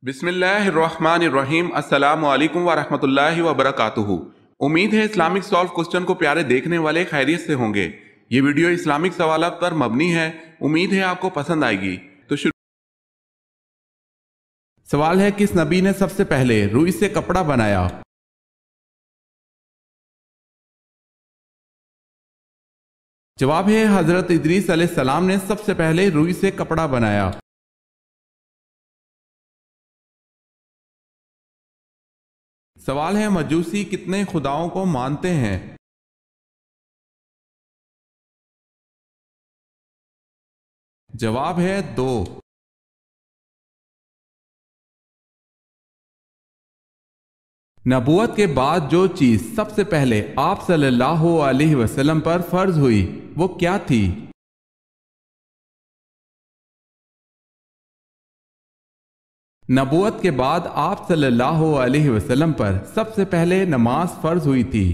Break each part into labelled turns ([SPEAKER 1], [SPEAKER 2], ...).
[SPEAKER 1] بسم اللہ الرحمن الرحیم۔ السلام علیکم ورحمۃ اللہ وبرکاتہ۔ امید ہے اسلامک سالو کوسچن کو پیارے دیکھنے والے خیریت سے ہوں گے۔ یہ ویڈیو اسلامک سوالات پر مبنی ہے، امید ہے آپ کو پسند آئے گی۔ تو سوال ہے، کس نبی نے سب سے پہلے روئی سے کپڑا بنایا؟ جواب ہے حضرت ادریس علیہ السلام نے سب سے پہلے روئی سے کپڑا بنایا۔ سوال ہے، مجوسی کتنے خداؤں کو مانتے ہیں؟ جواب ہے 2۔ نبوت کے بعد جو چیز سب سے پہلے آپ صلی اللہ علیہ وسلم پر فرض ہوئی وہ کیا تھی؟ نبوت کے بعد آپ صلی اللہ علیہ وسلم پر سب سے پہلے نماز فرض ہوئی تھی۔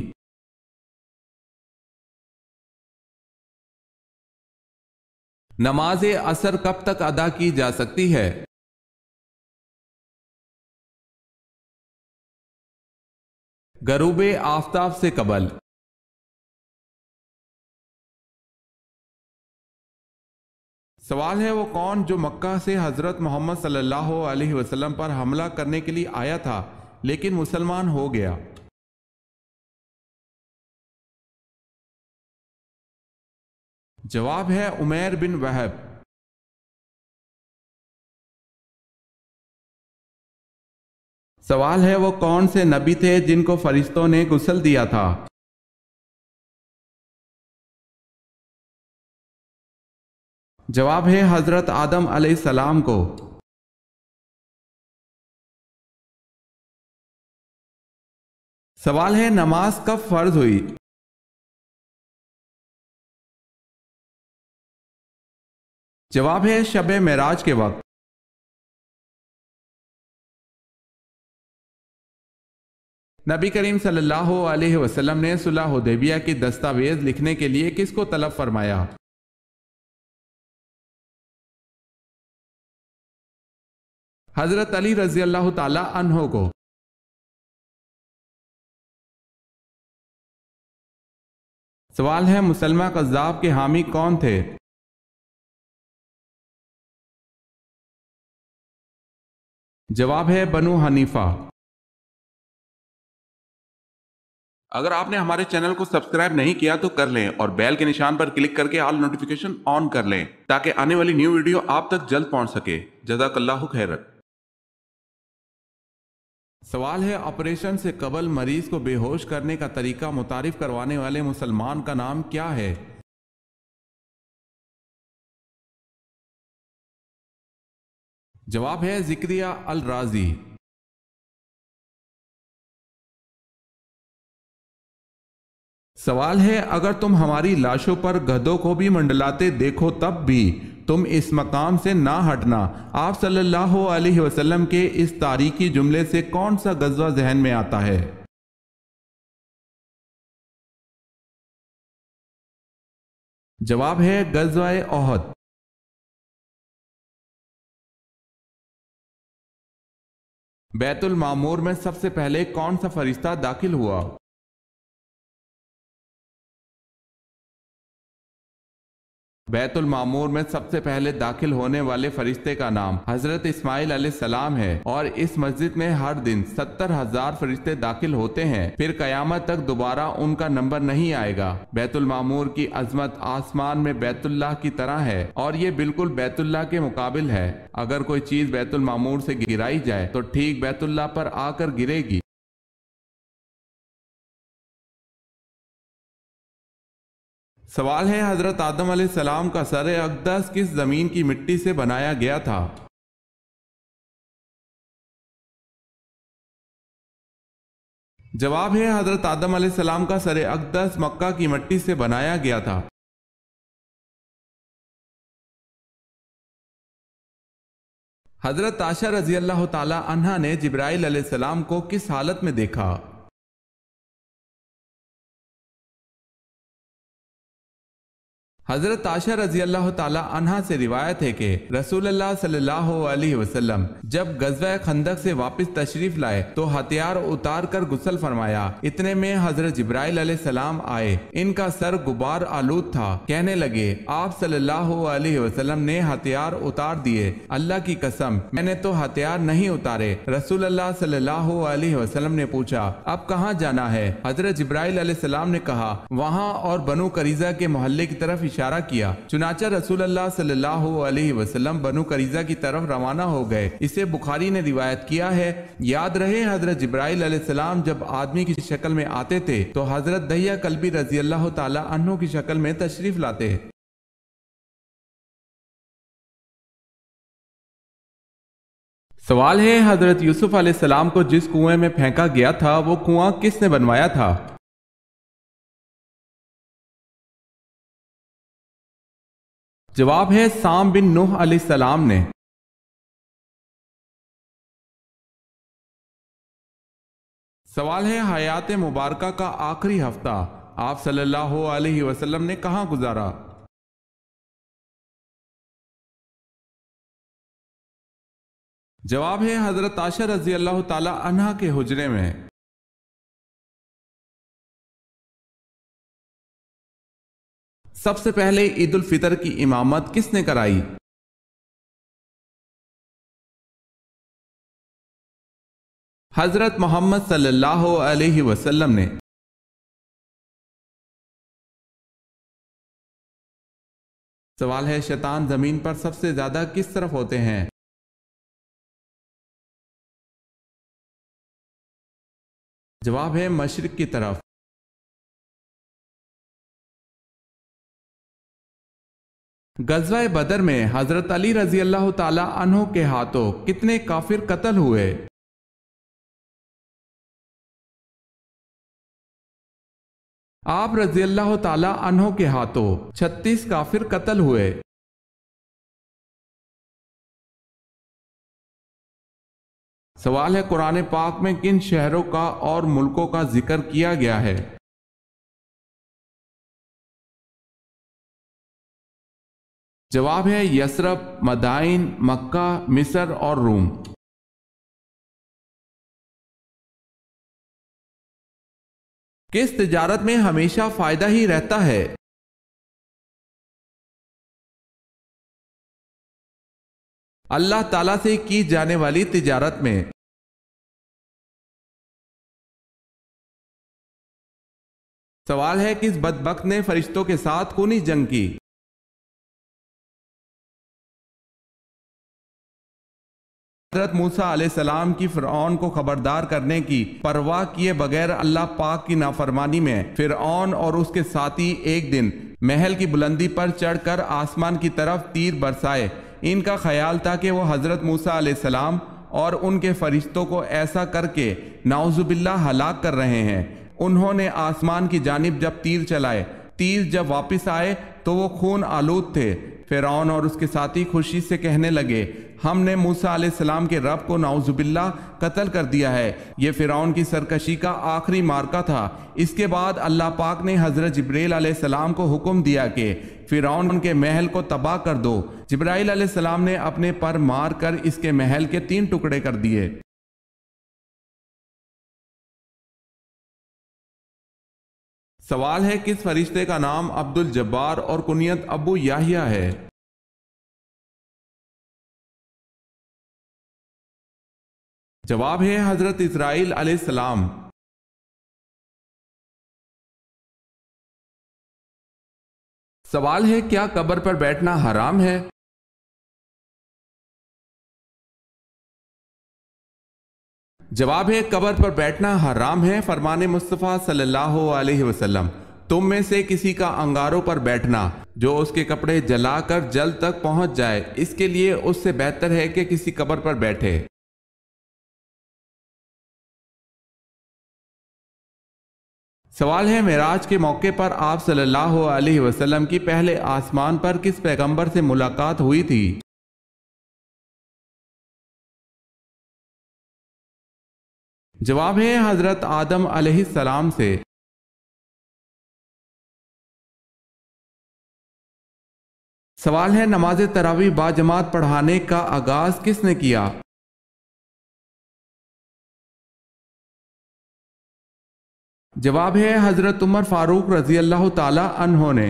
[SPEAKER 1] نماز عصر کب تک ادا کی جا سکتی ہے؟ غروب آفتاب سے قبل۔ سوال ہے، وہ کون جو مکہ سے حضرت محمد صلی اللہ علیہ وسلم پر حملہ کرنے کے لیے آیا تھا لیکن مسلمان ہو گیا؟ جواب ہے عمیر بن وہب۔ سوال ہے، وہ کون سے نبی تھے جن کو فرشتوں نے غسل دیا تھا؟ جواب ہے حضرت آدم علیہ السلام کو۔ سوال ہے، نماز کب فرض ہوئی؟ جواب ہے شب معراج کے وقت۔ نبی کریم صلی اللہ علیہ وسلم نے صلح حدیبیہ کی دستاویز لکھنے کے لیے کس کو طلب فرمایا؟ حضرت علی رضی اللہ تعالی عنہ کو۔ سوال ہے، مسلمہ کذاب کے حامی کون تھے؟ جواب ہے بنو حنیفہ۔ اگر آپ نے ہمارے چینل کو سبسکرائب نہیں کیا تو کر لیں اور بیل کے نشان پر کلک کر کے آل نوٹیفیکیشن آن کر لیں تاکہ آنے والی نیو ویڈیو آپ تک جلد پہنچ سکے۔ جزاک اللہ خیرت۔ سوال ہے، آپریشن سے قبل مریض کو بے ہوش کرنے کا طریقہ متعارف کروانے والے مسلمان کا نام کیا ہے؟ جواب ہے ذکریہ الرازی۔ سوال ہے، اگر تم ہماری لاشوں پر گدھوں کو بھی منڈلاتے دیکھو تب بھی تم اس مقام سے نہ ہٹنا۔ آپ صلی اللہ علیہ وسلم کے اس تاریخی جملے سے کون سا غزوہ ذہن میں آتا ہے؟ جواب ہے غزوہ احد۔ بیت المعمور میں سب سے پہلے کون سا فرشتہ داخل ہوا؟ بیت المعمور میں سب سے پہلے داخل ہونے والے فرشتے کا نام حضرت اسماعیل علیہ السلام ہے، اور اس مسجد میں ہر دن 70,000 فرشتے داخل ہوتے ہیں، پھر قیامت تک دوبارہ ان کا نمبر نہیں آئے گا۔ بیت المعمور کی عظمت آسمان میں بیت اللہ کی طرح ہے، اور یہ بالکل بیت اللہ کے مقابل ہے۔ اگر کوئی چیز بیت المعمور سے گرائی جائے تو ٹھیک بیت اللہ پر آ کر گرے گی۔ سوال ہے، حضرت آدم علیہ السلام کا سر اقدس کس زمین کی مٹی سے بنایا گیا تھا؟ جواب ہے حضرت آدم علیہ السلام کا سر اقدس مکہ کی مٹی سے بنایا گیا تھا۔ حضرت عائشہ رضی اللہ تعالی عنہا نے جبرائیل علیہ السلام کو کس حالت میں دیکھا؟ حضرت عائشہ رضی اللہ تعالی عنہا سے روایت ہے کہ رسول اللہ صلی اللہ علیہ وسلم جب غزوہ خندق سے واپس تشریف لائے تو ہتھیار اتار کر غسل فرمایا۔ اتنے میں حضرت جبرائیل علیہ السلام آئے، ان کا سر غبار آلود تھا۔ کہنے لگے آپ صلی اللہ علیہ وسلم نے ہتھیار اتار دیے، اللہ کی قسم میں نے تو ہتھیار نہیں اتارے۔ رسول اللہ صلی اللہ علیہ وسلم نے پوچھا اب کہاں جانا ہے؟ حضرت جبرائیل علیہ السلام نے کہا وہاں، اور بنو قریظہ کے محلے کی طرف اشارہ کیا۔ چنانچہ رسول اللہ صلی اللہ علیہ وسلم بنو قریظہ کی طرف روانہ ہو گئے۔ اسے بخاری نے روایت کیا ہے۔ یاد رہے حضرت جبرائیل علیہ السلام جب آدمی کی شکل میں آتے تھے تو حضرت دحیہ کلبی رضی اللہ تعالی عنہ کی شکل میں تشریف لاتے۔ سوال ہے حضرت یوسف علیہ السلام کو جس کنویں میں پھینکا گیا تھا وہ کنواں کس نے بنوایا تھا؟ جواب ہے سام بن نوح علیہ السلام نے۔ سوال ہے حیات مبارکہ کا آخری ہفتہ آپ صلی اللہ علیہ وسلم نے کہاں گزارا؟ جواب ہے حضرت عائشہ رضی اللہ تعالی عنہا کے حجرے میں۔ سب سے پہلے عید الفطر کی امامت کس نے کرائی؟ حضرت محمد صلی اللہ علیہ وسلم نے۔ سوال ہے شیطان زمین پر سب سے زیادہ کس طرف ہوتے ہیں؟ جواب ہے مشرق کی طرف۔ غزوہ بدر میں حضرت علی رضی اللہ تعالی عنہ کے ہاتھوں کتنے کافر قتل ہوئے؟ آپ رضی اللہ تعالی عنہ کے ہاتھوں 36 کافر قتل ہوئے۔ سوال ہے قرآن پاک میں کن شہروں کا اور ملکوں کا ذکر کیا گیا ہے؟ جواب ہے یثرب، مدائن، مکہ، مصر اور روم۔ کس تجارت میں ہمیشہ فائدہ ہی رہتا ہے؟ اللہ تعالیٰ سے کی جانے والی تجارت میں۔ سوال ہے کس بدبخت نے فرشتوں کے ساتھ خونی جنگ کی؟ حضرت موسیٰ علیہ السلام کی فرعون کو خبردار کرنے کی پرواہ کیے بغیر اللہ پاک کی نافرمانی میں فرعون اور اس کے ساتھی ایک دن محل کی بلندی پر چڑھ کر آسمان کی طرف تیر برسائے۔ ان کا خیال تھا کہ وہ حضرت موسیٰ علیہ السلام اور ان کے فرشتوں کو ایسا کر کے نعوذ باللہ ہلاک کر رہے ہیں۔ انہوں نے آسمان کی جانب جب تیر چلائے، تیر جب واپس آئے تو وہ خون آلود تھے۔ فرعون اور اس کے ساتھی خوشی سے کہنے لگے ہم نے موسیٰ علیہ السلام کے رب کو نعوذ باللہ قتل کر دیا ہے۔ یہ فرعون کی سرکشی کا آخری مارکہ تھا۔ اس کے بعد اللہ پاک نے حضرت جبرائیل علیہ السلام کو حکم دیا کہ فرعون کے محل کو تباہ کر دو۔ جبرائیل علیہ السلام نے اپنے پر مار کر اس کے محل کے 3 ٹکڑے کر دیے۔ سوال ہے کس فرشتے کا نام عبد الجبار اور کنیت ابو یحییٰ ہے؟ جواب ہے حضرت اسرائیل علیہ السلام۔ سوال ہے کیا قبر پر بیٹھنا حرام ہے؟ جواب ہے قبر پر بیٹھنا حرام ہے۔ فرمان مصطفیٰ صلی اللہ علیہ وسلم تم میں سے کسی کا انگاروں پر بیٹھنا جو اس کے کپڑے جلا کر جل تک پہنچ جائے، اس کے لیے اس سے بہتر ہے کہ کسی قبر پر بیٹھے۔ سوال ہے معراج کے موقع پر آپ صلی اللہ علیہ وسلم کی پہلے آسمان پر کس پیغمبر سے ملاقات ہوئی تھی؟ جواب ہے حضرت آدم علیہ السلام سے۔ سوال ہے نماز تراویح باجماعت پڑھانے کا آغاز کس نے کیا؟ جواب ہے حضرت عمر فاروق رضی اللہ تعالی عنہ نے۔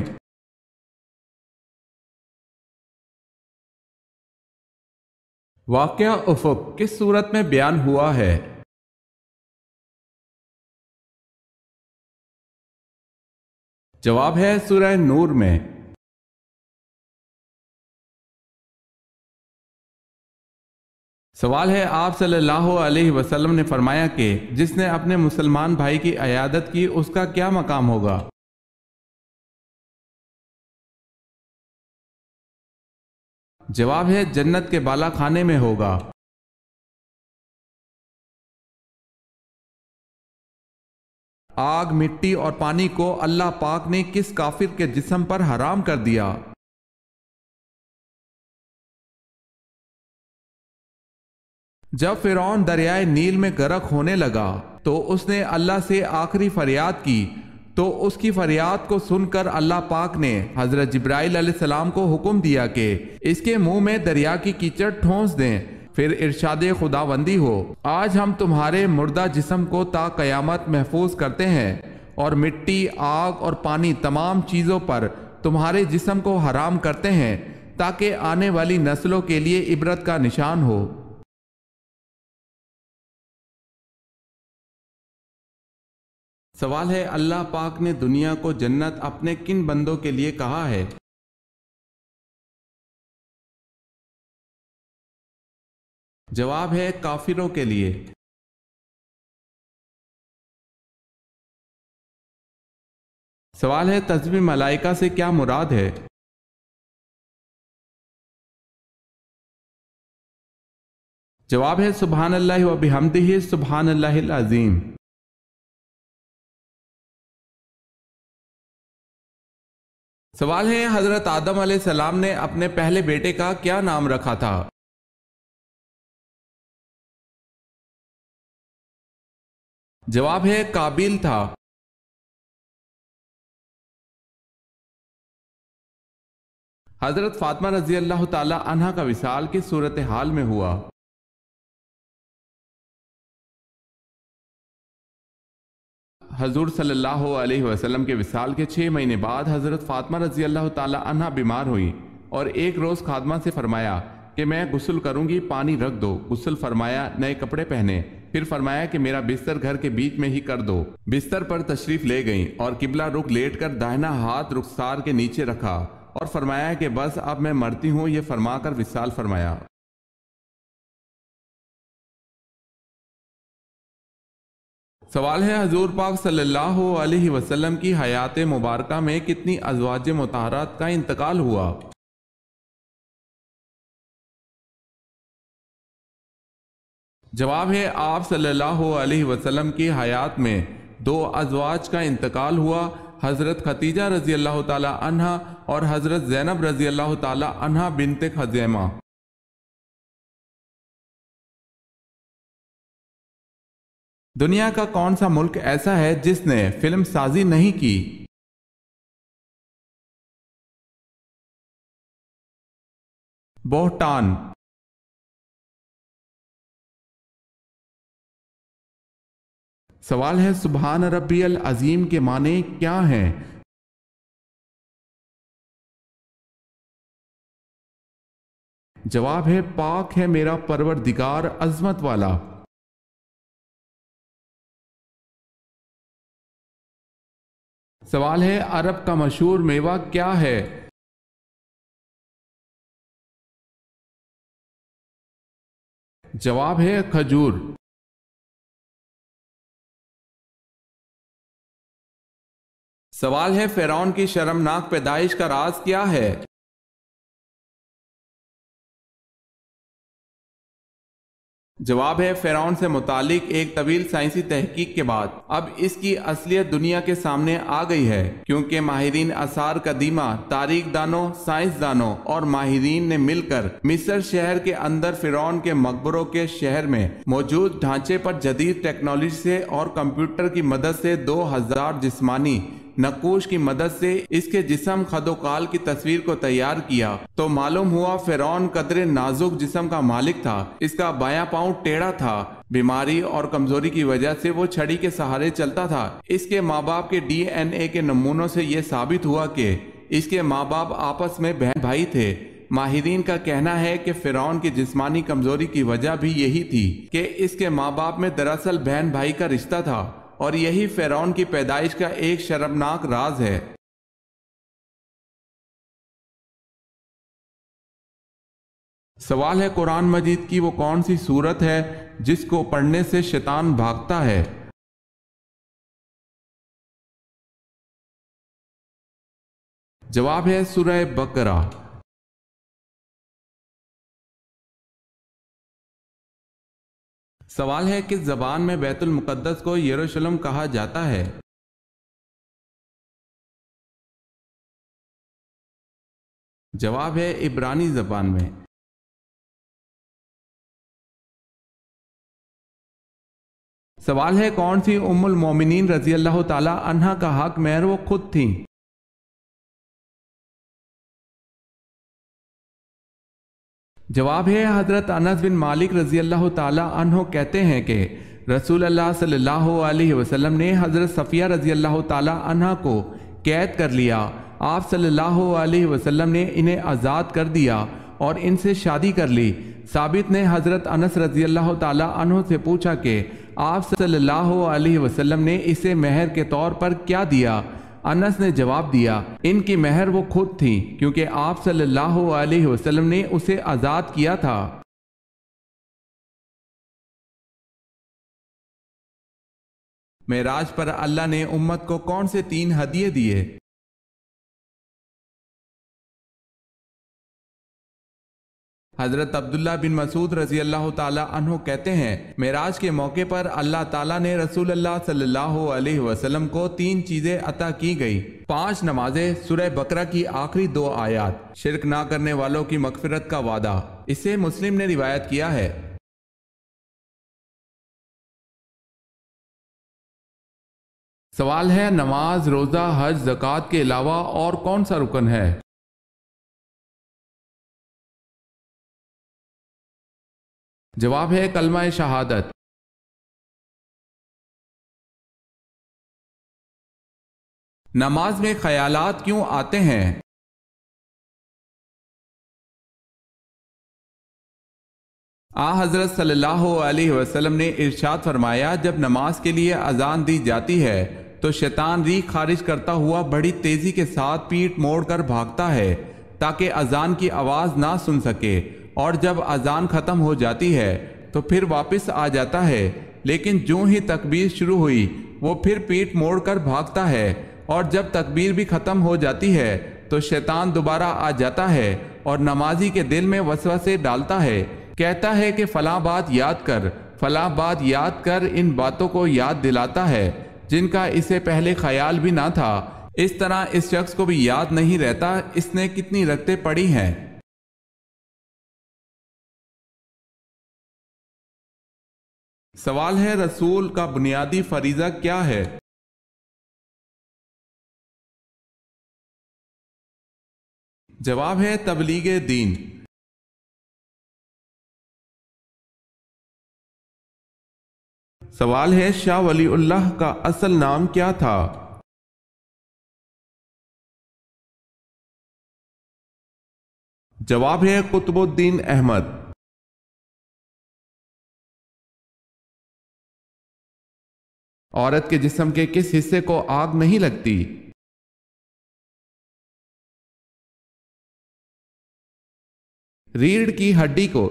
[SPEAKER 1] واقعہ افق کس صورت میں بیان ہوا ہے؟ جواب ہے سورہ نور میں۔ سوال ہے آپ صلی اللہ علیہ وسلم نے فرمایا کہ جس نے اپنے مسلمان بھائی کی عیادت کی اس کا کیا مقام ہوگا؟ جواب ہے جنت کے بالا خانے میں ہوگا۔ آگ، مٹی اور پانی کو اللہ پاک نے کس کافر کے جسم پر حرام کر دیا؟ جب فرعون دریائے نیل میں غرق ہونے لگا تو اس نے اللہ سے آخری فریاد کی تو اس کی فریاد کو سن کر اللہ پاک نے حضرت جبرائیل علیہ السلام کو حکم دیا کہ اس کے منہ میں دریا کی کیچڑ ٹھونس دیں۔ پھر ارشاد خداوندی ہو، آج ہم تمہارے مردہ جسم کو تا قیامت محفوظ کرتے ہیں اور مٹی، آگ اور پانی تمام چیزوں پر تمہارے جسم کو حرام کرتے ہیں تاکہ آنے والی نسلوں کے لیے عبرت کا نشان ہو۔ سوال ہے اللہ پاک نے دنیا کو جنت اپنے کن بندوں کے لیے کہا ہے؟ جواب ہے کافروں کے لیے۔ سوال ہے تسبیح ملائکہ سے کیا مراد ہے؟ جواب ہے سبحان اللہ و بحمدہ سبحان اللہ العظیم۔ سوال ہے حضرت آدم علیہ السلام نے اپنے پہلے بیٹے کا کیا نام رکھا تھا؟ جواب ہے قابیل تھا۔ حضرت فاطمہ رضی اللہ تعالی عنہا کا وصال کس صورتحال میں ہوا؟ حضور صلی اللہ علیہ وسلم کے وصال کے 6 مہینے بعد حضرت فاطمہ رضی اللہ تعالی عنہا بیمار ہوئی اور ایک روز خادمہ سے فرمایا کہ میں غسل کروں گی، پانی رکھ دو۔ غسل فرمایا، نئے کپڑے پہنے، پھر فرمایا کہ میرا بستر گھر کے بیچ میں ہی کر دو۔ بستر پر تشریف لے گئیں اور قبلہ رخ لیٹ کر داہنا ہاتھ رخسار کے نیچے رکھا اور فرمایا کہ بس اب میں مرتی ہوں، یہ فرما کر وصال فرمایا۔ سوال ہے حضور پاک صلی اللہ علیہ وسلم کی حیات مبارکہ میں کتنی ازواج مطہرات کا انتقال ہوا؟ جواب ہے آپ صلی اللہ علیہ وسلم کی حیات میں 2 ازواج کا انتقال ہوا، حضرت خدیجہ رضی اللہ تعالی عنہا اور حضرت زینب رضی اللہ تعالی عنہا بنت خزیمہ۔ دنیا کا کون سا ملک ایسا ہے جس نے فلم سازی نہیں کی؟ بہٹان۔ سوال ہے سبحان ربی العظیم کے معنی کیا ہیں؟ جواب ہے پاک ہے میرا پروردگار عظمت والا۔ سوال ہے عرب کا مشہور میوہ کیا ہے؟ جواب ہے کھجور۔ سوال ہے فرعون کی شرمناک پیدائش کا راز کیا ہے؟ جواب ہے فرعون سے متعلق ایک طویل سائنسی تحقیق کے بعد اب اس کی اصلیت دنیا کے سامنے آ گئی ہے، کیونکہ ماہرین آثار قدیمہ، تاریخ دانوں، سائنس دانوں اور ماہرین نے مل کر مصر شہر کے اندر فرعون کے مقبروں کے شہر میں موجود ڈھانچے پر جدید ٹیکنالوجی سے اور کمپیوٹر کی مدد سے 2000 جسمانی نقوش کی مدد سے اس کے جسم خد و قال کی تصویر کو تیار کیا تو معلوم ہوا فرعون قدر نازک جسم کا مالک تھا۔ اس کا بایاں پاؤں ٹیڑھا تھا، بیماری اور کمزوری کی وجہ سے وہ چھڑی کے سہارے چلتا تھا۔ اس کے ماں باپ کے ڈی این اے کے نمونوں سے یہ ثابت ہوا کہ اس کے ماں باپ آپس میں بہن بھائی تھے۔ ماہرین کا کہنا ہے کہ فرعون کی جسمانی کمزوری کی وجہ بھی یہی تھی کہ اس کے ماں باپ میں دراصل بہن بھائی کا رشتہ تھا، اور یہی فرعون کی پیدائش کا ایک شرمناک راز ہے۔ سوال ہے قرآن مجید کی وہ کون سی سورت ہے جس کو پڑھنے سے شیطان بھاگتا ہے؟ جواب ہے سورہ بقرہ۔ سوال ہے کس زبان میں بیت المقدس کو یروشلم کہا جاتا ہے؟ جواب ہے عبرانی زبان میں۔ سوال ہے کون سی ام المومنین رضی اللہ تعالی عنہا کا حق مہر وہ خود تھیں؟ جواب ہے حضرت انس بن مالک رضی اللہ تعالی عنہ کہتے ہیں کہ رسول اللہ صلی اللہ علیہ وسلم نے حضرت صفیہ رضی اللہ تعالی عنہ کو قید کر لیا۔ آپ صلی اللہ علیہ وسلم نے انہیں آزاد کر دیا اور ان سے شادی کر لی۔ ثابت نے حضرت انس رضی اللہ تعالی عنہ سے پوچھا کہ آپ صلی اللہ علیہ وسلم نے اسے مہر کے طور پر کیا دیا؟ انس نے جواب دیا ان کی مہر وہ خود تھیں کیونکہ آپ صلی اللہ علیہ وسلم نے اسے آزاد کیا تھا۔ معراج پر اللہ نے امت کو کون سے 3 ہدیے دیے؟ حضرت عبداللہ بن مسعود رضی اللہ تعالی عنہ کہتے ہیں معراج کے موقع پر اللہ تعالیٰ نے رسول اللہ صلی اللہ علیہ وسلم کو 3 چیزیں عطا کی گئی: 5 نمازیں، سورہ بقرہ کی آخری 2 آیات، شرک نہ کرنے والوں کی مغفرت کا وعدہ۔ اسے مسلم نے روایت کیا ہے۔ سوال ہے نماز، روزہ، حج، زکوٰۃ کے علاوہ اور کون سا رکن ہے؟ جواب ہے کلمہ شہادت۔ نماز میں خیالات کیوں آتے ہیں؟ حضرت صلی اللہ علیہ وسلم نے ارشاد فرمایا جب نماز کے لیے اذان دی جاتی ہے تو شیطان ریح خارج کرتا ہوا بڑی تیزی کے ساتھ پیٹ موڑ کر بھاگتا ہے تاکہ اذان کی آواز نہ سن سکے، اور جب اذان ختم ہو جاتی ہے تو پھر واپس آ جاتا ہے، لیکن جو ہی تکبیر شروع ہوئی وہ پھر پیٹ موڑ کر بھاگتا ہے، اور جب تکبیر بھی ختم ہو جاتی ہے تو شیطان دوبارہ آ جاتا ہے اور نمازی کے دل میں وسوسے ڈالتا ہے، کہتا ہے کہ فلاں بات یاد کر، فلاں بات یاد کر، ان باتوں کو یاد دلاتا ہے جن کا اسے پہلے خیال بھی نہ تھا۔ اس طرح اس شخص کو بھی یاد نہیں رہتا اس نے کتنی رکعتیں پڑھی ہیں۔ سوال ہے رسول کا بنیادی فریضہ کیا ہے؟ جواب ہے تبلیغ دین۔ سوال ہے شاہ ولی اللہ کا اصل نام کیا تھا؟ جواب ہے قطب الدین احمد۔ عورت کے جسم کے کس حصے کو آگ نہیں لگتی؟ ریڑھ کی ہڈی کو۔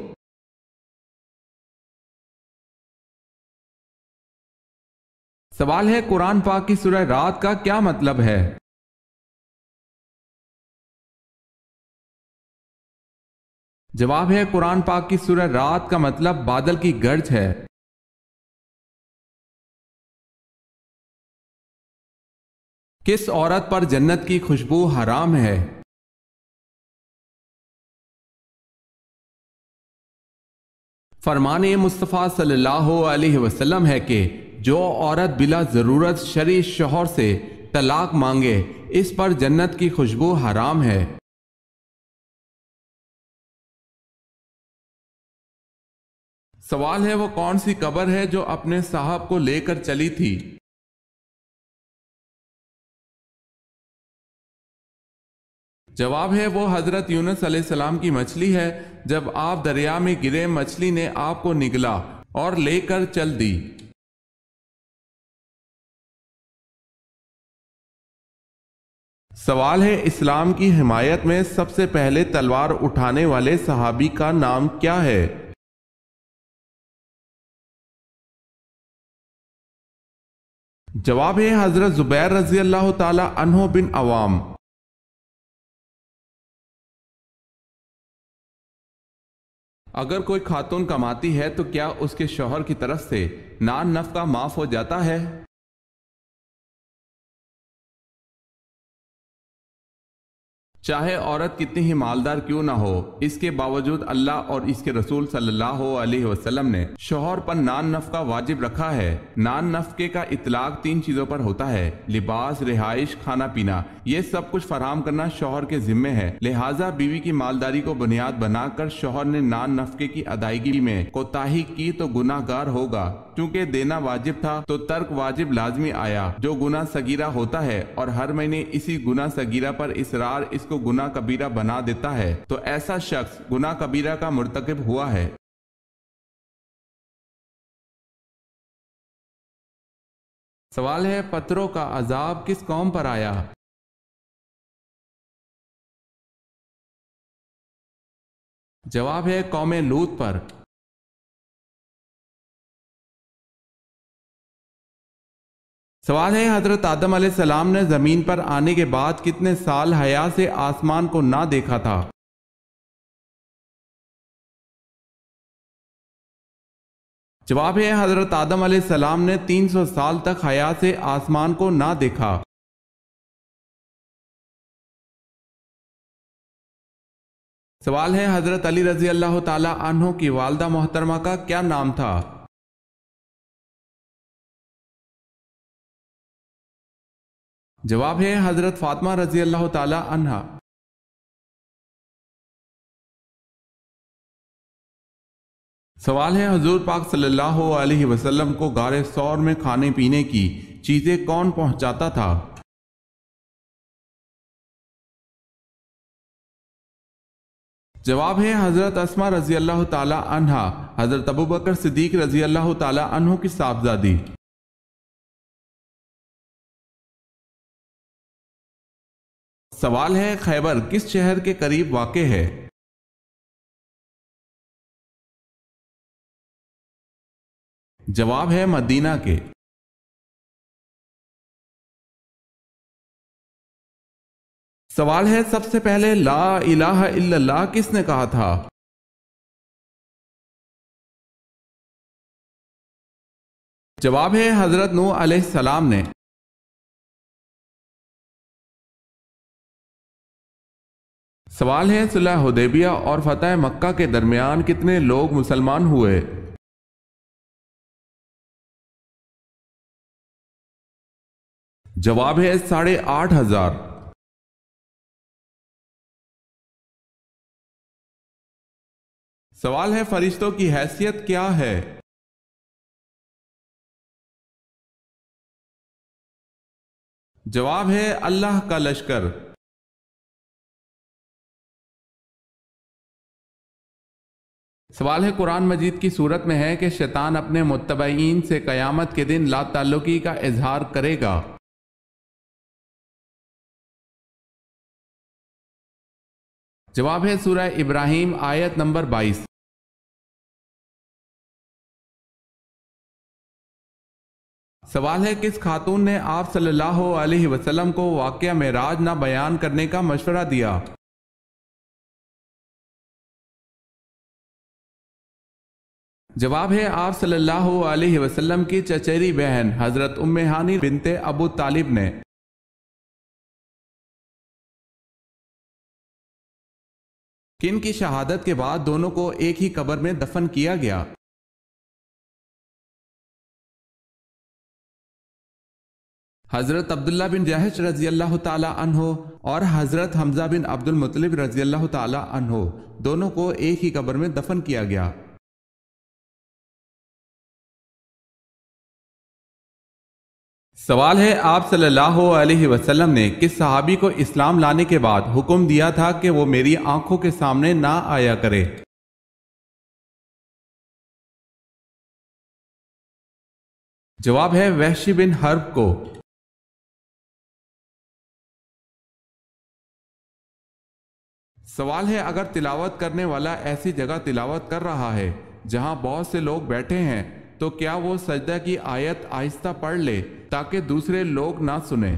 [SPEAKER 1] سوال ہے قرآن پاک کی سورہ رات کا کیا مطلب ہے؟ جواب ہے قرآن پاک کی سورہ رات کا مطلب بادل کی گرج ہے۔ کس عورت پر جنت کی خوشبو حرام ہے؟ فرمان مصطفیٰ صلی اللہ علیہ وسلم ہے کہ جو عورت بلا ضرورت شرعی شوہر سے طلاق مانگے، اس پر جنت کی خوشبو حرام ہے۔ سوال ہے وہ کون سی قبر ہے جو اپنے صاحب کو لے کر چلی تھی؟ جواب ہے وہ حضرت یونس علیہ السلام کی مچھلی ہے۔ جب آپ دریا میں گرے، مچھلی نے آپ کو نگلا اور لے کر چل دی۔ سوال ہے اسلام کی حمایت میں سب سے پہلے تلوار اٹھانے والے صحابی کا نام کیا ہے؟ جواب ہے حضرت زبیر رضی اللہ تعالی عنہ بن عوام۔ اگر کوئی خاتون کماتی ہے تو کیا اس کے شوہر کی طرف سے نان نفقہ معاف ہو جاتا ہے؟ چاہے عورت کتنی ہی مالدار کیوں نہ ہو، اس کے باوجود اللہ اور اس کے رسول صلی اللہ علیہ وسلم نے شوہر پر نان نفقہ واجب رکھا ہے۔ نان نفقے کا اطلاق 3 چیزوں پر ہوتا ہے: لباس، رہائش، کھانا پینا۔ یہ سب کچھ فراہم کرنا شوہر کے ذمے ہے، لہٰذا بیوی کی مالداری کو بنیاد بنا کر شوہر نے نان نفقے کی ادائیگی میں کوتاہی کی تو گناہ گار ہوگا۔ چونکہ دینا واجب تھا تو ترک واجب لازمی آیا، جو گناہ صغیرہ ہوتا ہے، اور ہر مہینے اسی گناہ صغیرہ پر اصرار اس کو گناہ کبیرہ بنا دیتا ہے، تو ایسا شخص گناہ کبیرہ کا مرتکب ہوا ہے۔ سوال ہے پتھروں کا عذاب کس قوم پر آیا؟ جواب ہے قوم لوط پر۔ سوال ہے حضرت آدم علیہ السلام نے زمین پر آنے کے بعد کتنے سال حیا سے آسمان کو نہ دیکھا تھا؟ جواب ہے حضرت آدم علیہ السلام نے 300 سال تک حیا سے آسمان کو نہ دیکھا۔ سوال ہے حضرت علی رضی اللہ تعالی عنہ کی والدہ محترمہ کا کیا نام تھا؟ جواب ہے حضرت فاطمہ رضی اللہ تعالی عنہا۔ سوال ہے حضور پاک صلی اللہ علیہ وسلم کو غار ثور میں کھانے پینے کی چیزیں کون پہنچاتا تھا؟ جواب ہے حضرت اسماء رضی اللہ تعالی عنہا، حضرت ابوبکر صدیق رضی اللہ تعالی عنہ کی صاحبزادی۔ سوال ہے خیبر کس شہر کے قریب واقع ہے؟ جواب ہے مدینہ کے۔ سوال ہے سب سے پہلے لا الہ الا اللہ کس نے کہا تھا؟ جواب ہے حضرت نوح علیہ السلام نے۔ سوال ہے صلح حدیبیہ اور فتح مکہ کے درمیان کتنے لوگ مسلمان ہوئے؟ جواب ہے 8,500۔ سوال ہے فرشتوں کی حیثیت کیا ہے؟ جواب ہے اللہ کا لشکر۔ سوال ہے قرآن مجید کی صورت میں ہے کہ شیطان اپنے متبعین سے قیامت کے دن لا تعلقی کا اظہار کرے گا۔ جواب ہے سورہ ابراہیم آیت نمبر 22۔ سوال ہے کس خاتون نے آپ صلی اللہ علیہ وسلم کو واقعہ معراج نہ بیان کرنے کا مشورہ دیا؟ جواب ہے آپ صلی اللہ علیہ وسلم کی چچیری بہن حضرت ام ہانی بنت ابو طالب نے۔ کن کی شہادت کے بعد دونوں کو ایک ہی قبر میں دفن کیا گیا؟ حضرت عبداللہ بن جہش رضی اللہ تعالی عنہ اور حضرت حمزہ بن عبد المطلب رضی اللہ تعالی عنہ دونوں کو ایک ہی قبر میں دفن کیا گیا۔ سوال ہے، آپ صلی اللہ علیہ وسلم نے کس صحابی کو اسلام لانے کے بعد حکم دیا تھا کہ وہ میری آنکھوں کے سامنے نہ آیا کرے؟ جواب ہے وحشی بن حرب کو۔ سوال ہے، اگر تلاوت کرنے والا ایسی جگہ تلاوت کر رہا ہے جہاں بہت سے لوگ بیٹھے ہیں تو کیا وہ سجدہ کی آیت آہستہ پڑھ لے تاکہ دوسرے لوگ نہ سنیں؟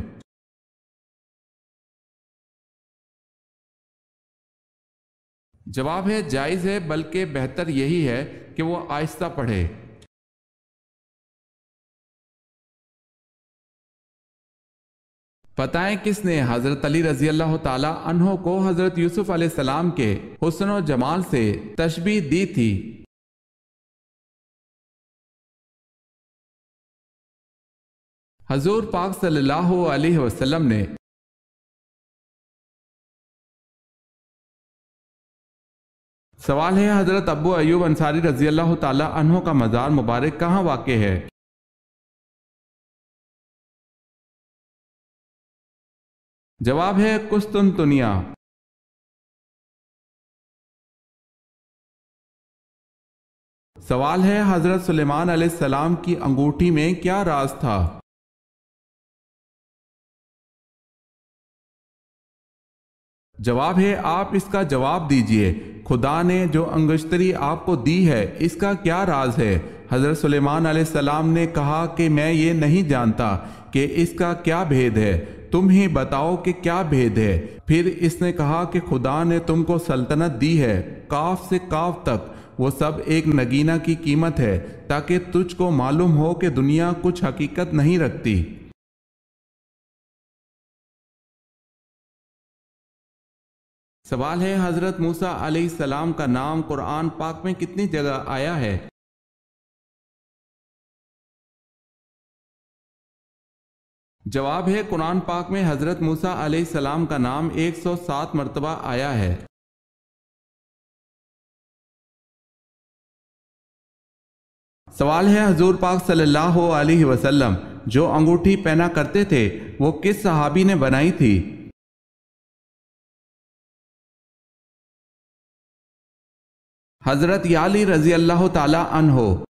[SPEAKER 1] جواب ہے جائز ہے، بلکہ بہتر یہی ہے کہ وہ آہستہ پڑھے۔ بتائیں کس نے حضرت علی رضی اللہ تعالی عنہ کو حضرت یوسف علیہ السلام کے حسن و جمال سے تشبیہ دی تھی؟ حضور پاک صلی اللہ علیہ وسلم نے۔ سوال ہے، حضرت ابو ایوب انصاری رضی اللہ تعالی عنہ کا مزار مبارک کہاں واقع ہے؟ جواب ہے قسطنطنیہ۔ سوال ہے، حضرت سلیمان علیہ السلام کی انگوٹھی میں کیا راز تھا؟ جواب ہے، آپ اس کا جواب دیجئے۔ خدا نے جو انگشتری آپ کو دی ہے اس کا کیا راز ہے؟ حضرت سلیمان علیہ السلام نے کہا کہ میں یہ نہیں جانتا کہ اس کا کیا بھید ہے، تم ہی بتاؤ کہ کیا بھید ہے۔ پھر اس نے کہا کہ خدا نے تم کو سلطنت دی ہے، کاف سے کاف تک وہ سب ایک نگینہ کی قیمت ہے، تاکہ تجھ کو معلوم ہو کہ دنیا کچھ حقیقت نہیں رکھتی۔ سوال ہے، حضرت موسیٰ علیہ السلام کا نام قرآن پاک میں کتنی جگہ آیا ہے؟ جواب ہے قرآن پاک میں حضرت موسیٰ علیہ السلام کا نام 107 مرتبہ آیا ہے۔ سوال ہے، حضور پاک صلی اللہ علیہ وسلم جو انگوٹھی پہنا کرتے تھے وہ کس صحابی نے بنائی تھی؟ حضرت علی رضی اللہ تعالی عنہ۔